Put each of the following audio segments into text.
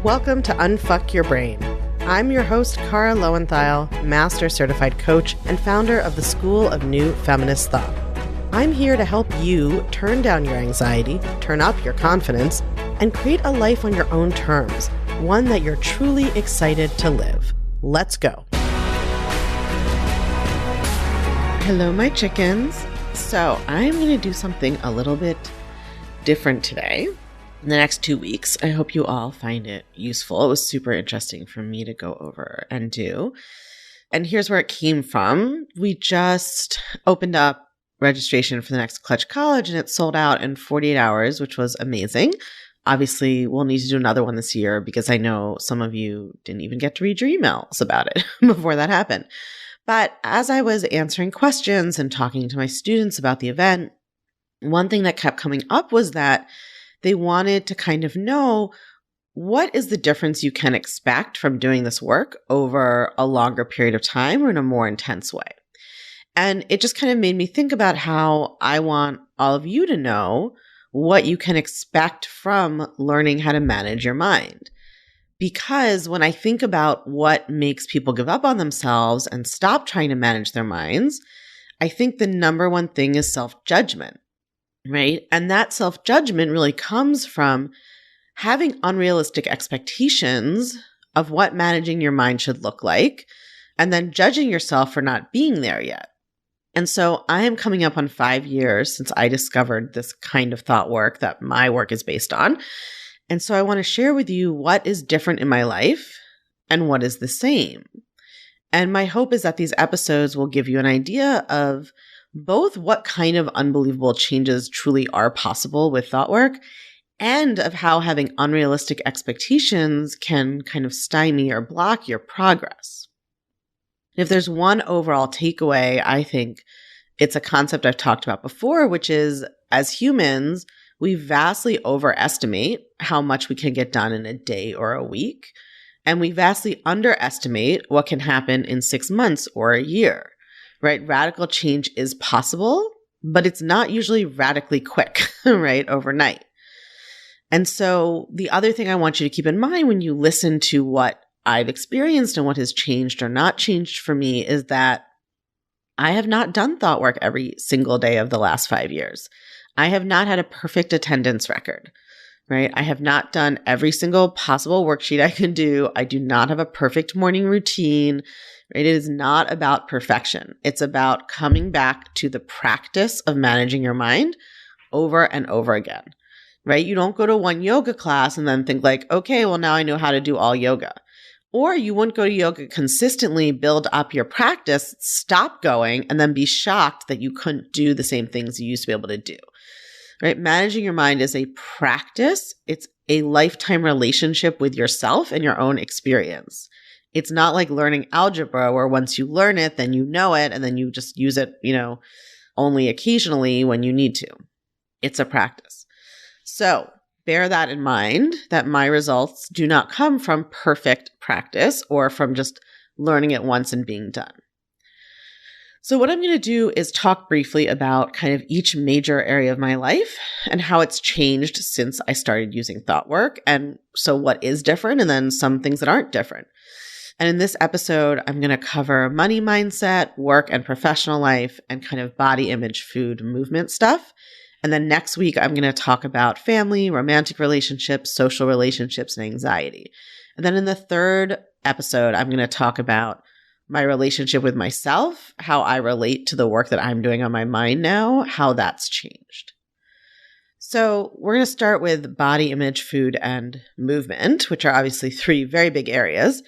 Welcome to Unfuck Your Brain. I'm your host, Cara Lowenthal, Master Certified Coach and founder of the School of New Feminist Thought. I'm here to help you turn down your anxiety, turn up your confidence, and create a life on your own terms, one that you're truly excited to live. Let's go. Hello, my chickens. So I'm going to do something a little bit different today. In the next 2 weeks, I hope you all find it useful. It was super interesting for me to go over and do. And here's where it came from. We just opened up registration for the next Clutch College and it sold out in 48 hours, which was amazing. Obviously, we'll need to do another one this year because I know some of you didn't even get to read your emails about it before that happened. But as I was answering questions and talking to my students about the event, one thing that kept coming up was that they wanted to kind of know what is the difference you can expect from doing this work over a longer period of time or in a more intense way. And it just kind of made me think about how I want all of you to know what you can expect from learning how to manage your mind. Because when I think about what makes people give up on themselves and stop trying to manage their minds, I think the number one thing is self-judgment. Right? And that self-judgment really comes from having unrealistic expectations of what managing your mind should look like, and then judging yourself for not being there yet. And so I am coming up on 5 years since I discovered this kind of thought work that my work is based on. And so I want to share with you what is different in my life and what is the same. And my hope is that these episodes will give you an idea of both what kind of unbelievable changes truly are possible with thought work and of how having unrealistic expectations can kind of stymie or block your progress. If there's one overall takeaway, I think it's a concept I've talked about before, which is as humans, we vastly overestimate how much we can get done in a day or a week, and we vastly underestimate what can happen in 6 months or a year. Right? Radical change is possible, but it's not usually radically quick, right? Overnight. And so the other thing I want you to keep in mind when you listen to what I've experienced and what has changed or not changed for me is that I have not done thought work every single day of the last 5 years. I have not had a perfect attendance record, right? I have not done every single possible worksheet I can do. I do not have a perfect morning routine. Right? It is not about perfection. It's about coming back to the practice of managing your mind over and over again, right? You don't go to one yoga class and then think like, okay, well, now I know how to do all yoga. Or you wouldn't go to yoga consistently, build up your practice, stop going, and then be shocked that you couldn't do the same things you used to be able to do, right? Managing your mind is a practice. It's a lifetime relationship with yourself and your own experience. It's not like learning algebra where once you learn it, then you know it, and then you just use it, only occasionally when you need to. It's a practice. So bear that in mind, that my results do not come from perfect practice or from just learning it once and being done. So what I'm going to do is talk briefly about kind of each major area of my life and how it's changed since I started using thought work. And so what is different, and then some things that aren't different. And in this episode, I'm going to cover money mindset, work and professional life, and kind of body image, food, movement stuff. And then next week, I'm going to talk about family, romantic relationships, social relationships, and anxiety. And then in the third episode, I'm going to talk about my relationship with myself, how I relate to the work that I'm doing on my mind now, how that's changed. So we're going to start with body image, food, and movement, which are obviously 3 very big areas.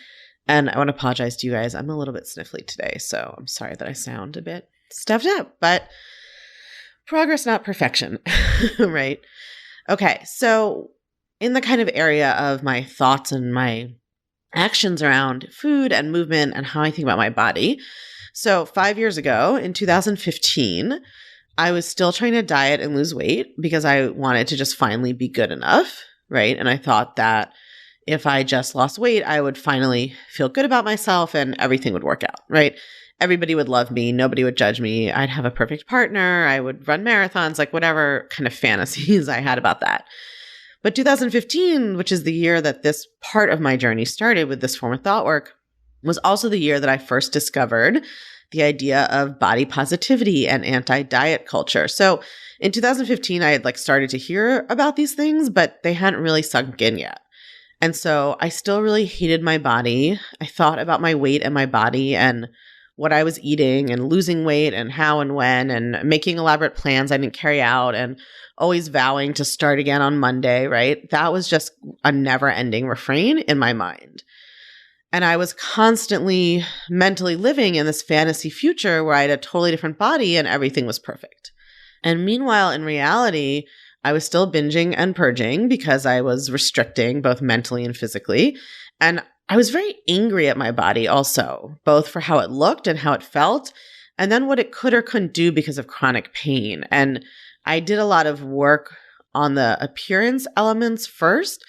And I want to apologize to you guys. I'm a little bit sniffly today, so I'm sorry that I sound a bit stuffed up, but progress, not perfection, right? Okay, so in the kind of area of my thoughts and my actions around food and movement and how I think about my body. So 5 years ago, in 2015, I was still trying to diet and lose weight because I wanted to just finally be good enough, right? And I thought that if I just lost weight, I would finally feel good about myself and everything would work out, right? Everybody would love me. Nobody would judge me. I'd have a perfect partner. I would run marathons, like whatever kind of fantasies I had about that. But 2015, which is the year that this part of my journey started with this form of thought work, was also the year that I first discovered the idea of body positivity and anti-diet culture. So in 2015, I had started to hear about these things, but they hadn't really sunk in yet. And so I still really hated my body. I thought about my weight and my body and what I was eating and losing weight and how and when and making elaborate plans I didn't carry out and always vowing to start again on Monday, right? That was just a never-ending refrain in my mind. And I was constantly mentally living in this fantasy future where I had a totally different body and everything was perfect. And meanwhile, in reality, I was still binging and purging because I was restricting both mentally and physically. And I was very angry at my body also, both for how it looked and how it felt, and then what it could or couldn't do because of chronic pain. And I did a lot of work on the appearance elements first,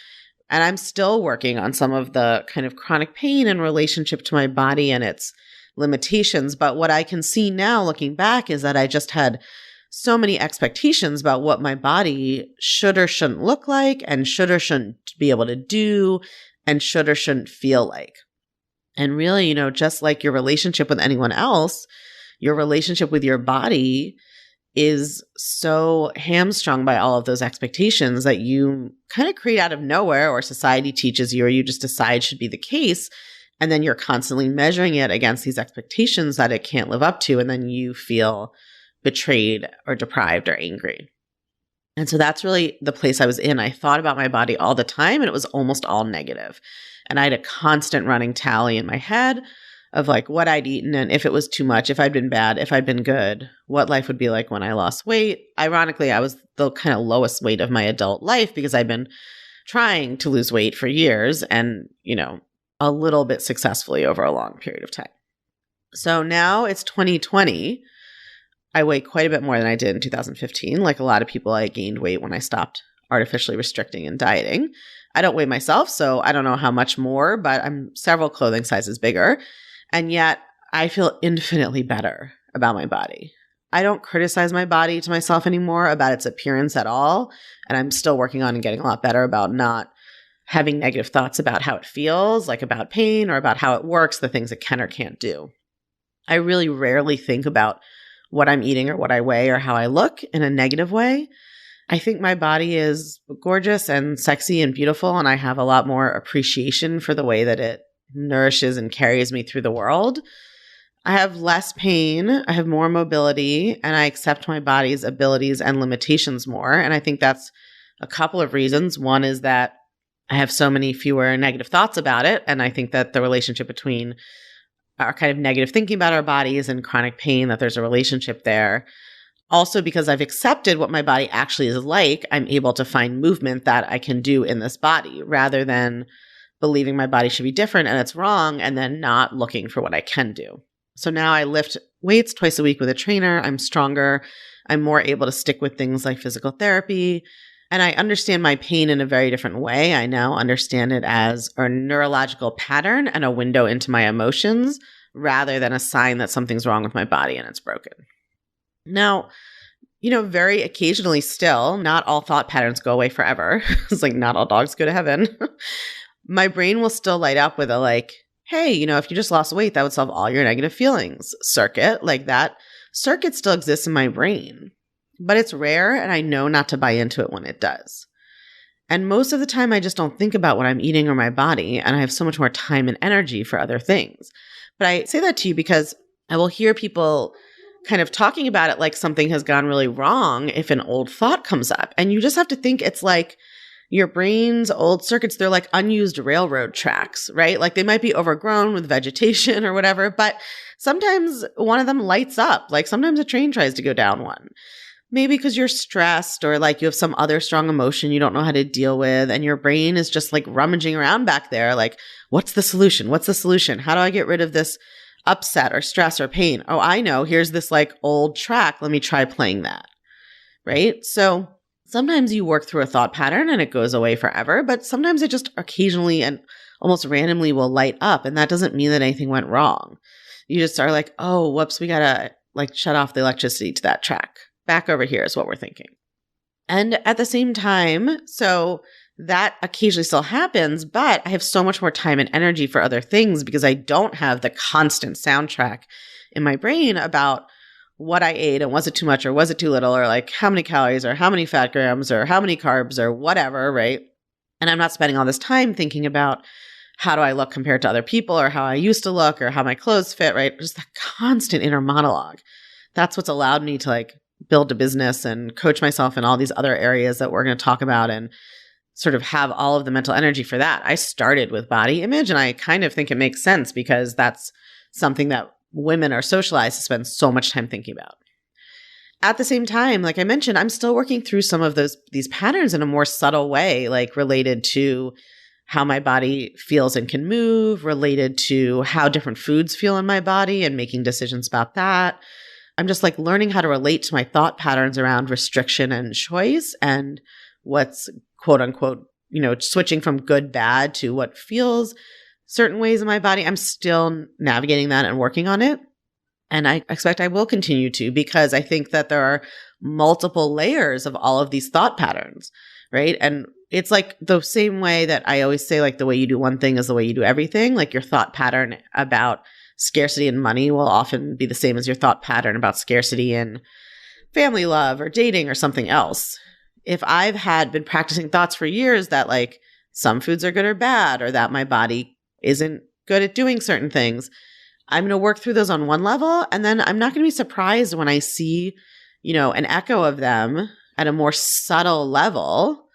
and I'm still working on some of the kind of chronic pain in relationship to my body and its limitations. But what I can see now looking back is that I just had so many expectations about what my body should or shouldn't look like and should or shouldn't be able to do and should or shouldn't feel like. And really, just like your relationship with anyone else, your relationship with your body is so hamstrung by all of those expectations that you kind of create out of nowhere, or society teaches you, or you just decide should be the case. And then you're constantly measuring it against these expectations that it can't live up to. And then you feel betrayed or deprived or angry. And so that's really the place I was in. I thought about my body all the time and it was almost all negative. And I had a constant running tally in my head of what I'd eaten and if it was too much, if I'd been bad, if I'd been good, what life would be like when I lost weight. Ironically, I was the kind of lowest weight of my adult life because I'd been trying to lose weight for years and, a little bit successfully over a long period of time. So now it's 2020. I weigh quite a bit more than I did in 2015. Like a lot of people, I gained weight when I stopped artificially restricting and dieting. I don't weigh myself, so I don't know how much more, but I'm several clothing sizes bigger. And yet I feel infinitely better about my body. I don't criticize my body to myself anymore about its appearance at all. And I'm still working on and getting a lot better about not having negative thoughts about how it feels, like about pain or about how it works, the things it can or can't do. I really rarely think about what I'm eating or what I weigh or how I look in a negative way. I think my body is gorgeous and sexy and beautiful, and I have a lot more appreciation for the way that it nourishes and carries me through the world. I have less pain, I have more mobility, and I accept my body's abilities and limitations more. And I think that's a couple of reasons. One is that I have so many fewer negative thoughts about it, and I think that the relationship between our kind of negative thinking about our bodies and chronic pain, that there's a relationship there. Also, because I've accepted what my body actually is like, I'm able to find movement that I can do in this body rather than believing my body should be different and it's wrong and then not looking for what I can do. So now I lift weights twice a week with a trainer. I'm stronger. I'm more able to stick with things like physical therapy. And I understand my pain in a very different way. I now understand it as a neurological pattern and a window into my emotions rather than a sign that something's wrong with my body and it's broken. Now, very occasionally still, not all thought patterns go away forever. It's not all dogs go to heaven. My brain will still light up with a hey, if you just lost weight, that would solve all your negative feelings circuit. That circuit still exists in my brain. But it's rare and I know not to buy into it when it does. And most of the time I just don't think about what I'm eating or my body, and I have so much more time and energy for other things. But I say that to you because I will hear people kind of talking about it like something has gone really wrong if an old thought comes up. And you just have to think it's like your brain's old circuits, they're like unused railroad tracks, right? They might be overgrown with vegetation or whatever, but sometimes one of them lights up. Sometimes a train tries to go down one. Maybe because you're stressed or you have some other strong emotion you don't know how to deal with, and your brain is just rummaging around back there. What's the solution? What's the solution? How do I get rid of this upset or stress or pain? Oh, I know. Here's this old track. Let me try playing that. Right? So sometimes you work through a thought pattern and it goes away forever, but sometimes it just occasionally and almost randomly will light up. And that doesn't mean that anything went wrong. You just are oh, whoops, we gotta shut off the electricity to that track. Back over here is what we're thinking. And at the same time, so That occasionally still happens, but I have so much more time and energy for other things because I don't have the constant soundtrack in my brain about what I ate and was it too much or was it too little or like how many calories or how many fat grams or how many carbs or whatever, right? And I'm not spending all this time thinking about how do I look compared to other people or how I used to look or how my clothes fit, right? Just that constant inner monologue. That's what's allowed me to like build a business and coach myself in all these other areas that we're going to talk about and sort of have all of the mental energy for that. I started with body image and I kind of think it makes sense because that's something that women are socialized to spend so much time thinking about. At the same time, like I mentioned, I'm still working through some of these patterns in a more subtle way, like related to how my body feels and can move, related to how different foods feel in my body and making decisions about that. I'm just like learning how to relate to my thought patterns around restriction and choice and what's quote unquote, switching from good, bad to what feels certain ways in my body. I'm still navigating that and working on it. And I expect I will continue to because I think that there are multiple layers of all of these thought patterns, right? And it's like the same way that I always say, like the way you do one thing is the way you do everything. Like your thought pattern about scarcity and money will often be the same as your thought pattern about scarcity and family love or dating or something else. If I've been practicing thoughts for years that like some foods are good or bad, or that my body isn't good at doing certain things, I'm going to work through those on one level. And then I'm not going to be surprised when I see, an echo of them at a more subtle level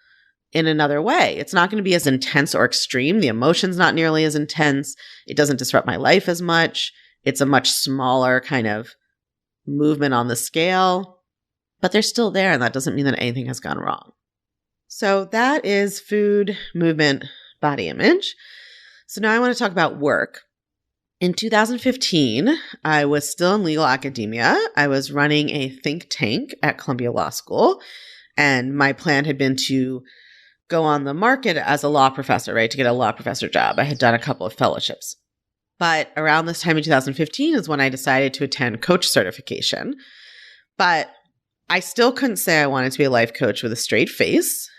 in another way. It's not going to be as intense or extreme. The emotion's not nearly as intense. It doesn't disrupt my life as much. It's a much smaller kind of movement on the scale. But they're still there, and that doesn't mean that anything has gone wrong. So that is food, movement, body image. So now I want to talk about work. In 2015, I was still in legal academia. I was running a think tank at Columbia Law School, and my plan had been to go on the market as a law professor, right, to get a law professor job. I had done a couple of fellowships. But around this time in 2015 is when I decided to attend coach certification. But I still couldn't say I wanted to be a life coach with a straight face.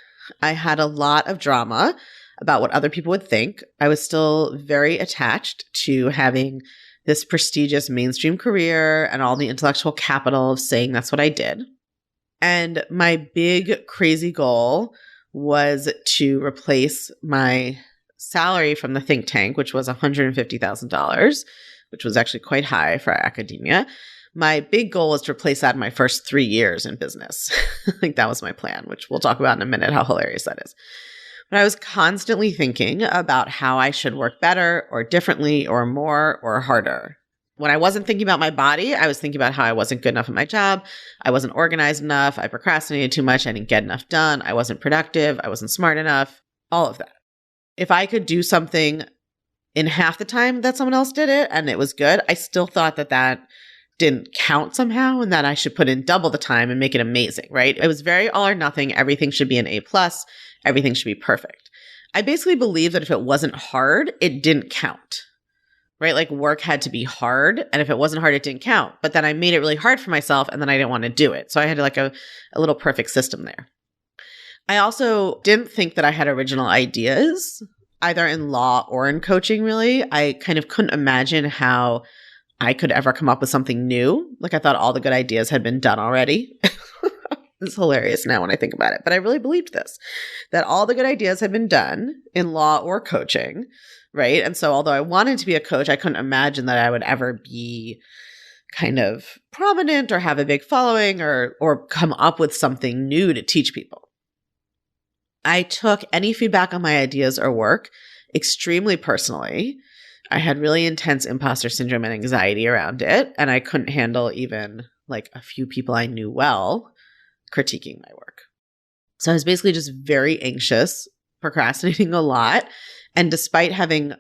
I had a lot of drama about what other people would think. I was still very attached to having this prestigious mainstream career and all the intellectual capital of saying that's what I did. And my big crazy goal was to replace my salary from the think tank, which was $150,000, which was actually quite high for academia. My big goal was to replace that in my first 3 years in business. Like that was my plan, which we'll talk about in a minute, how hilarious that is. But I was constantly thinking about how I should work better or differently or more or harder. When I wasn't thinking about my body, I was thinking about how I wasn't good enough at my job. I wasn't organized enough. I procrastinated too much. I didn't get enough done. I wasn't productive. I wasn't smart enough. All of that. If I could do something in half the time that someone else did it and it was good, I still thought that didn't count somehow and that I should put in double the time and make it amazing, right? It was very all or nothing. Everything should be an A+. Everything should be perfect. I basically believe that if it wasn't hard, it didn't count, right? Like work had to be hard. And if it wasn't hard, it didn't count. But then I made it really hard for myself and then I didn't want to do it. So I had like a little perfect system there. I also didn't think that I had original ideas, either in law or in coaching, really. I kind of couldn't imagine how I could ever come up with something new. Like I thought all the good ideas had been done already. It's hilarious now when I think about it. But I really believed this, that all the good ideas had been done in law or coaching, right? And so although I wanted to be a coach, I couldn't imagine that I would ever be kind of prominent or have a big following or come up with something new to teach people. I took any feedback on my ideas or work extremely personally. I had really intense imposter syndrome and anxiety around it, and I couldn't handle even like a few people I knew well critiquing my work. So I was basically just very anxious, procrastinating a lot, and despite having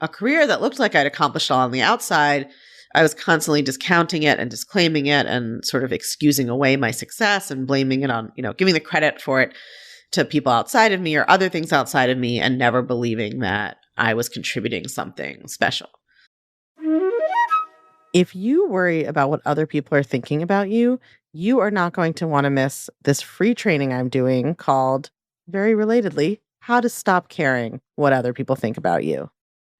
a career that looked like I'd accomplished all on the outside, I was constantly discounting it and disclaiming it and sort of excusing away my success and blaming it on, giving the credit for it to people outside of me or other things outside of me and never believing that I was contributing something special. If you worry about what other people are thinking about you, you are not going to want to miss this free training I'm doing called, very relatedly, how to stop caring what other people think about you.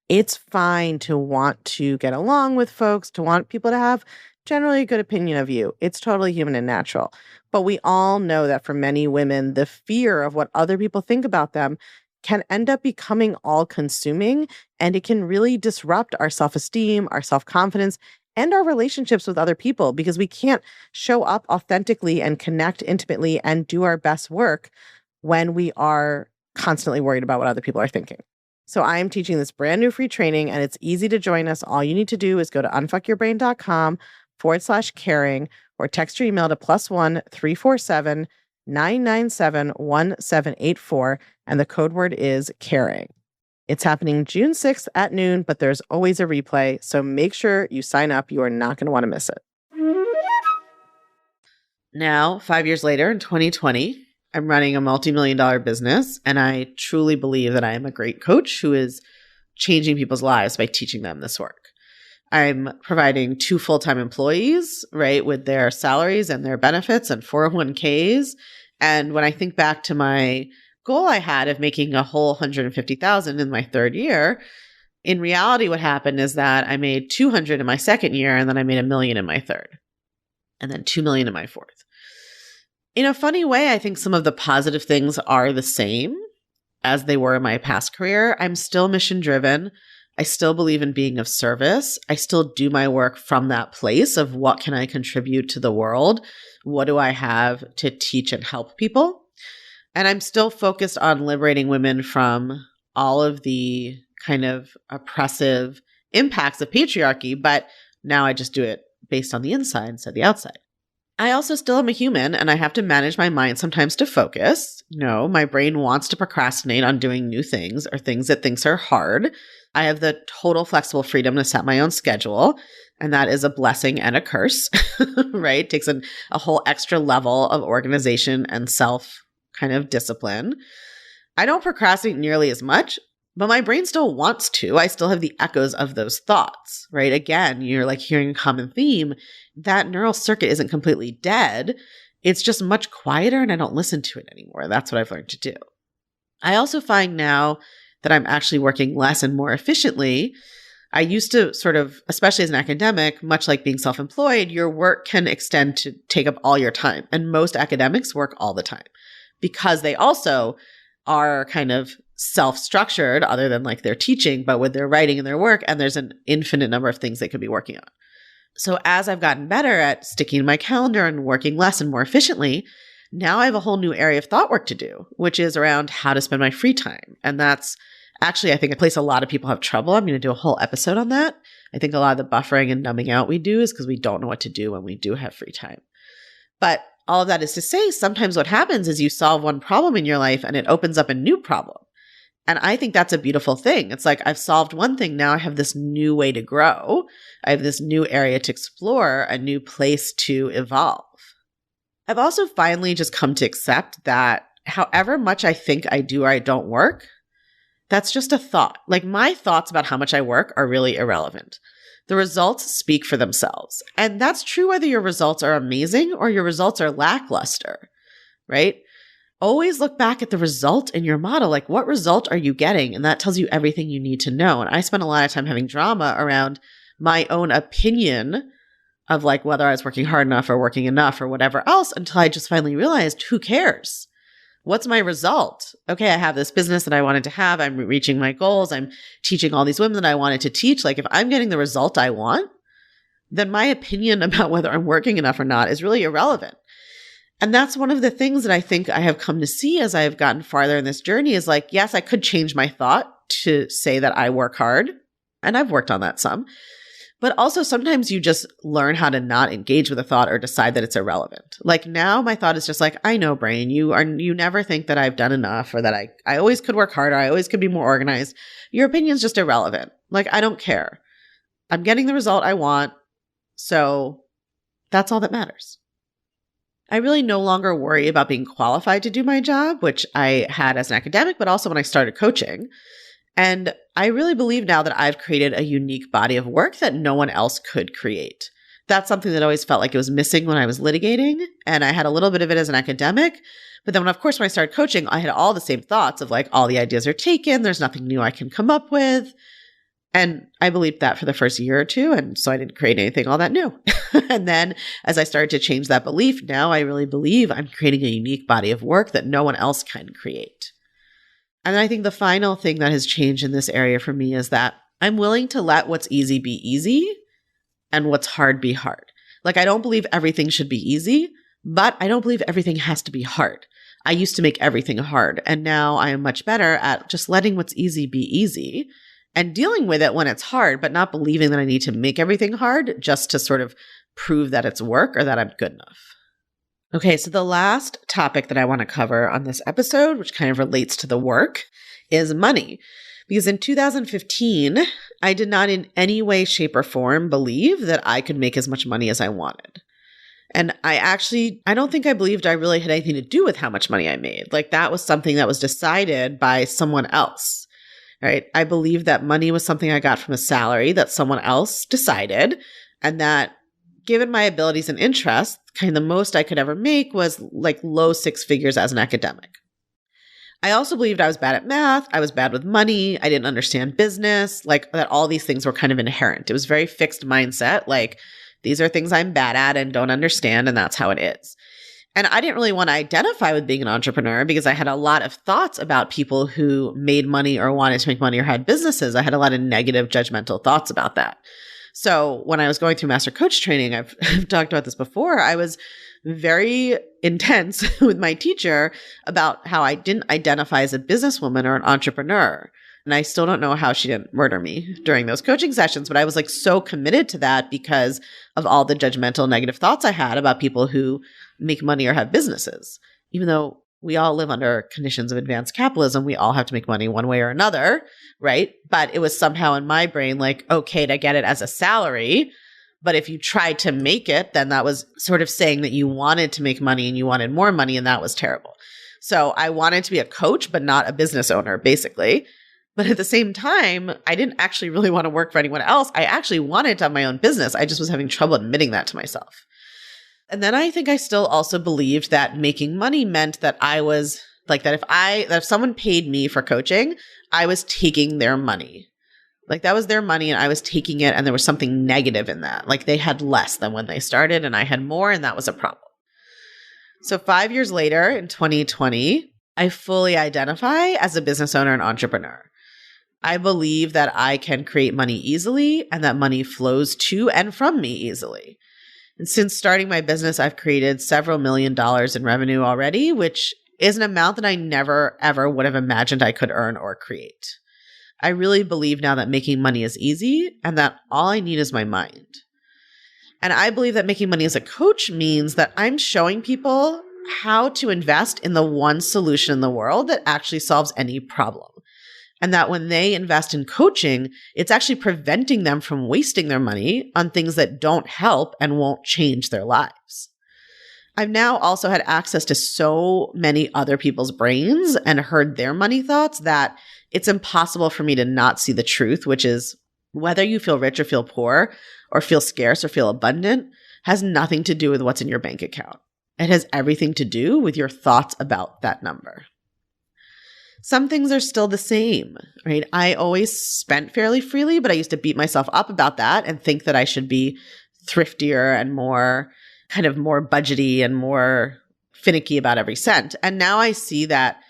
It's fine to want to get along with folks, to want people to have generally a good opinion of you. It's totally human and natural. But we all know that for many women, the fear of what other people think about them can end up becoming all consuming, and it can really disrupt our self-esteem, our self-confidence, and our relationships with other people because we can't show up authentically and connect intimately and do our best work when we are constantly worried about what other people are thinking. So I am teaching this brand new free training, and it's easy to join us. All you need to do is go to unfuckyourbrain.com/caring or text your email to +1 347 997 1784, and the code word is caring. It's happening June 6th at noon, but there's always a replay, so make sure you sign up. You are not going to want to miss it. Now, 5 years later in 2020, I'm running a multi-million-dollar business, and I truly believe that I am a great coach who is changing people's lives by teaching them this work. I'm providing 2 full-time employees, right, with their salaries and their benefits and 401ks. And when I think back to my goal I had of making a whole $150,000 in my 3rd year, in reality, what happened is that I made $200,000 in my 2nd year, and then I made $1 million in my 3rd, and then $2 million in my 4th. In a funny way, I think some of the positive things are the same as they were in my past career. I'm still mission driven. I still believe in being of service. I still do my work from that place of what can I contribute to the world? What do I have to teach and help people? And I'm still focused on liberating women from all of the kind of oppressive impacts of patriarchy, but now I just do it based on the inside instead of the outside. I also still am a human, and I have to manage my mind sometimes to focus. No, my brain wants to procrastinate on doing new things or things it thinks are hard. I have the total flexible freedom to set my own schedule, and that is a blessing and a curse, right? It takes a whole extra level of organization and self kind of discipline. I don't procrastinate nearly as much, but my brain still wants to. I still have the echoes of those thoughts, right? Again, you're like hearing a common theme. That neural circuit isn't completely dead. It's just much quieter, and I don't listen to it anymore. That's what I've learned to do. I also find now that I'm actually working less and more efficiently. I used to sort of, especially as an academic, much like being self-employed, your work can extend to take up all your time. And most academics work all the time because they also are kind of self-structured other than like their teaching, but with their writing and their work. And there's an infinite number of things they could be working on. So as I've gotten better at sticking to my calendar and working less and more efficiently, now I have a whole new area of thought work to do, which is around how to spend my free time. And that's actually, I think, a place a lot of people have trouble. I'm going to do a whole episode on that. I think a lot of the buffering and numbing out we do is because we don't know what to do when we do have free time. But all of that is to say, sometimes what happens is you solve one problem in your life and it opens up a new problem. And I think that's a beautiful thing. It's like I've solved one thing. Now I have this new way to grow. I have this new area to explore, a new place to evolve. I've also finally just come to accept that however much I think I do or I don't work, that's just a thought. Like my thoughts about how much I work are really irrelevant. The results speak for themselves. And that's true whether your results are amazing or your results are lackluster, right? Always look back at the result in your model. Like what result are you getting? And that tells you everything you need to know. And I spent a lot of time having drama around my own opinion of like whether I was working hard enough or working enough or whatever else until I just finally realized who cares? What's my result? Okay, I have this business that I wanted to have. I'm reaching my goals. I'm teaching all these women that I wanted to teach. Like if I'm getting the result I want, then my opinion about whether I'm working enough or not is really irrelevant. And that's one of the things that I think I have come to see as I have gotten farther in this journey is like, yes, I could change my thought to say that I work hard. And I've worked on that some. But also sometimes you just learn how to not engage with a thought or decide that it's irrelevant. Like now my thought is just like, I know, brain, you never think that I've done enough or that I always could work harder. I always could be more organized. Your opinion's just irrelevant. Like, I don't care. I'm getting the result I want. So that's all that matters. I really no longer worry about being qualified to do my job, which I had as an academic, but also when I started coaching. And I really believe now that I've created a unique body of work that no one else could create. That's something that always felt like it was missing when I was litigating. And I had a little bit of it as an academic. But then of course, when I started coaching, I had all the same thoughts of like, all the ideas are taken. There's nothing new I can come up with. And I believed that for the first year or two. And so I didn't create anything all that new. And then as I started to change that belief, now I really believe I'm creating a unique body of work that no one else can create. And I think the final thing that has changed in this area for me is that I'm willing to let what's easy be easy and what's hard be hard. Like, I don't believe everything should be easy, but I don't believe everything has to be hard. I used to make everything hard, and now I am much better at just letting what's easy be easy and dealing with it when it's hard, but not believing that I need to make everything hard just to sort of prove that it's work or that I'm good enough. Okay, so the last topic that I want to cover on this episode, which kind of relates to the work, is money. Because in 2015, I did not in any way, shape, or form believe that I could make as much money as I wanted. And I don't think I believed I really had anything to do with how much money I made. Like, that was something that was decided by someone else. Right? I believe that money was something I got from a salary that someone else decided, and that given my abilities and interests, kind of the most I could ever make was like low six figures as an academic. I also believed I was bad at math. I was bad with money. I didn't understand business, like that all these things were kind of inherent. It was very fixed mindset. Like, these are things I'm bad at and don't understand, and that's how it is. And I didn't really want to identify with being an entrepreneur because I had a lot of thoughts about people who made money or wanted to make money or had businesses. I had a lot of negative judgmental thoughts about that. So when I was going through master coach training, I've talked about this before, I was very intense with my teacher about how I didn't identify as a businesswoman or an entrepreneur. And I still don't know how she didn't murder me during those coaching sessions, but I was like so committed to that because of all the judgmental negative thoughts I had about people who make money or have businesses. Even though we all live under conditions of advanced capitalism, we all have to make money one way or another, right? But it was somehow in my brain like, okay, to get it as a salary. But if you tried to make it, then that was sort of saying that you wanted to make money and you wanted more money, and that was terrible. So I wanted to be a coach, but not a business owner, basically. But at the same time, I didn't actually really want to work for anyone else. I actually wanted to have my own business. I just was having trouble admitting that to myself. And then I think I still also believed that making money meant that I was like that if someone paid me for coaching, I was taking their money. Like, that was their money and I was taking it, and there was something negative in that. Like, they had less than when they started and I had more, and that was a problem. So 5 years later, in 2020, I fully identify as a business owner and entrepreneur. I believe that I can create money easily and that money flows to and from me easily. And since starting my business, I've created several $1 million in revenue already, which is an amount that I never, ever would have imagined I could earn or create. I really believe now that making money is easy and that all I need is my mind. And I believe that making money as a coach means that I'm showing people how to invest in the one solution in the world that actually solves any problem. And that when they invest in coaching, it's actually preventing them from wasting their money on things that don't help and won't change their lives. I've now also had access to so many other people's brains and heard their money thoughts that it's impossible for me to not see the truth, which is whether you feel rich or feel poor or feel scarce or feel abundant has nothing to do with what's in your bank account. It has everything to do with your thoughts about that number. Some things are still the same, right? I always spent fairly freely, but I used to beat myself up about that and think that I should be thriftier and more budgety and more finicky about every cent. And now I see that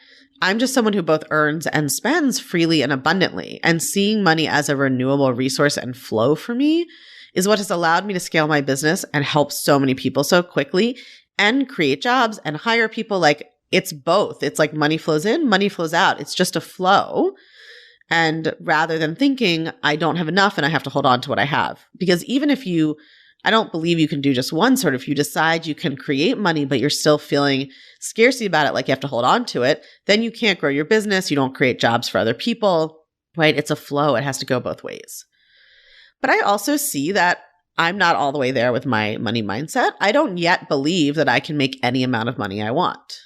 I'm just someone who both earns and spends freely and abundantly. And seeing money as a renewable resource and flow for me is what has allowed me to scale my business and help so many people so quickly and create jobs and hire people. Like, it's both. It's like money flows in, money flows out. It's just a flow. And rather than thinking I don't have enough and I have to hold on to what I have, because even if I don't believe you can do just one sort of, if you decide you can create money, but you're still feeling scarcity about it, like you have to hold on to it, then you can't grow your business. You don't create jobs for other people, right? It's a flow. It has to go both ways. But I also see that I'm not all the way there with my money mindset. I don't yet believe that I can make any amount of money I want.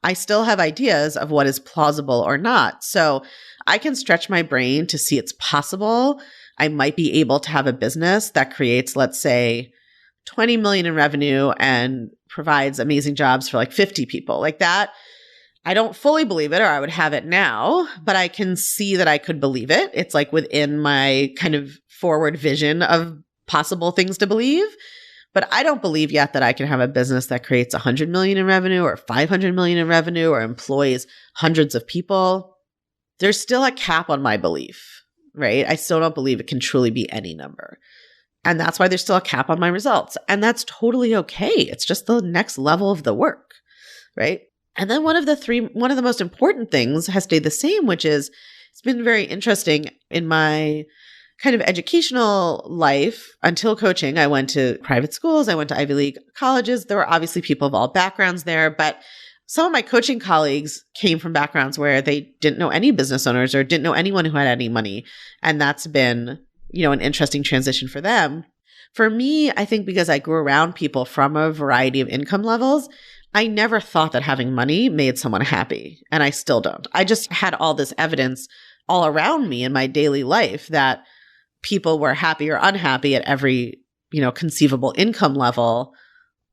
I still have ideas of what is plausible or not. So I can stretch my brain to see it's possible. I might be able to have a business that creates, let's say, 20 million in revenue and provides amazing jobs for like 50 people. Like that, I don't fully believe it, or I would have it now, but I can see that I could believe it. It's like within my kind of forward vision of possible things to believe. But I don't believe yet that I can have a business that creates 100 million in revenue or 500 million in revenue or employs hundreds of people. There's still a cap on my belief, right? I still don't believe it can truly be any number. And that's why there's still a cap on my results. And that's totally okay. It's just the next level of the work, right? And then one of the most important things has stayed the same, which is it's been very interesting in my kind of educational life until coaching. I went to private schools. I went to Ivy League colleges. There were obviously people of all backgrounds there, but some of my coaching colleagues came from backgrounds where they didn't know any business owners or didn't know anyone who had any money. And that's been, an interesting transition for them. For me, I think because I grew around people from a variety of income levels, I never thought that having money made someone happy. And I still don't. I just had all this evidence all around me in my daily life that people were happy or unhappy at every, conceivable income level,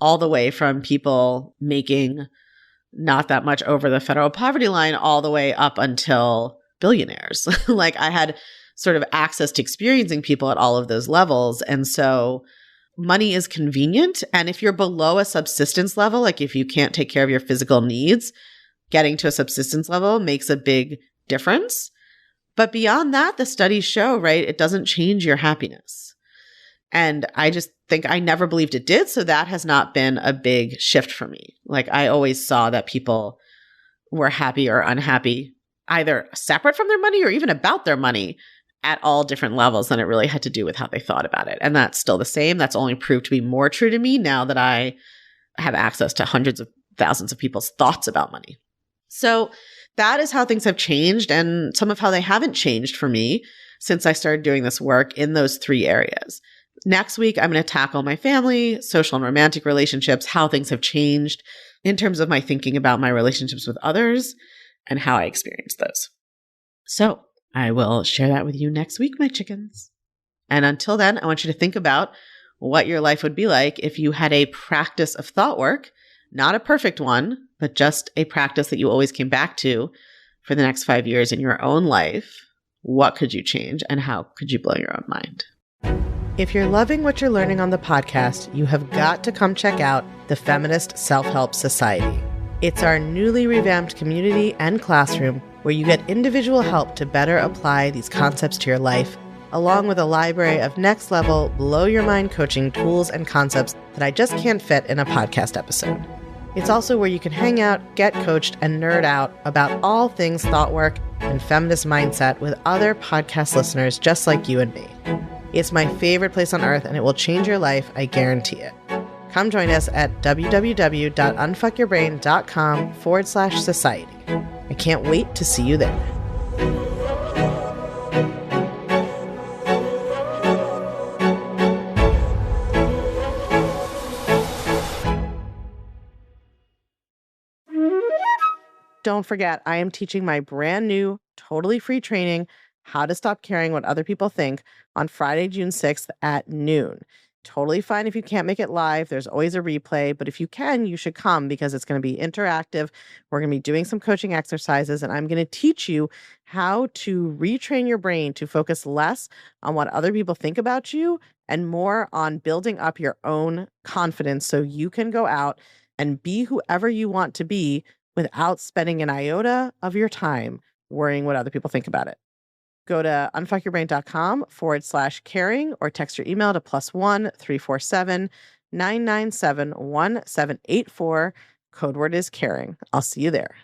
all the way from people making not that much over the federal poverty line all the way up until billionaires. Like I had sort of access to experiencing people at all of those levels. And so money is convenient. And if you're below a subsistence level, like if you can't take care of your physical needs, getting to a subsistence level makes a big difference. But beyond that, the studies show, right, it doesn't change your happiness. And I just think I never believed it did. So that has not been a big shift for me. Like I always saw that people were happy or unhappy, either separate from their money or even about their money at all different levels. And it really had to do with how they thought about it. And that's still the same. That's only proved to be more true to me now that I have access to hundreds of thousands of people's thoughts about money. So that is how things have changed, and some of how they haven't changed for me since I started doing this work in those three areas. Next week, I'm going to tackle my family, social and romantic relationships, how things have changed in terms of my thinking about my relationships with others and how I experience those. So I will share that with you next week, my chickens. And until then, I want you to think about what your life would be like if you had a practice of thought work, not a perfect one, but just a practice that you always came back to for the next 5 years in your own life. What could you change and how could you blow your own mind? If you're loving what you're learning on the podcast, you have got to come check out the Feminist Self-Help Society. It's our newly revamped community and classroom where you get individual help to better apply these concepts to your life, along with a library of next-level, blow-your-mind coaching tools and concepts that I just can't fit in a podcast episode. It's also where you can hang out, get coached, and nerd out about all things thought work and feminist mindset with other podcast listeners just like you and me. It's my favorite place on earth, and it will change your life, I guarantee it. Come join us at www.unfuckyourbrain.com/society. I can't wait to see you there. Don't forget, I am teaching my brand new, totally free training, How to Stop Caring What Other People Think, on Friday, June 6th at noon. Totally fine if you can't make it live. There's always a replay, but if you can, you should come because it's going to be interactive. We're going to be doing some coaching exercises, and I'm going to teach you how to retrain your brain to focus less on what other people think about you and more on building up your own confidence so you can go out and be whoever you want to be without spending an iota of your time worrying what other people think about it. Go to unfuckyourbrain.com/caring or text your email to +1 347 997 1784. Code word is caring. I'll see you there.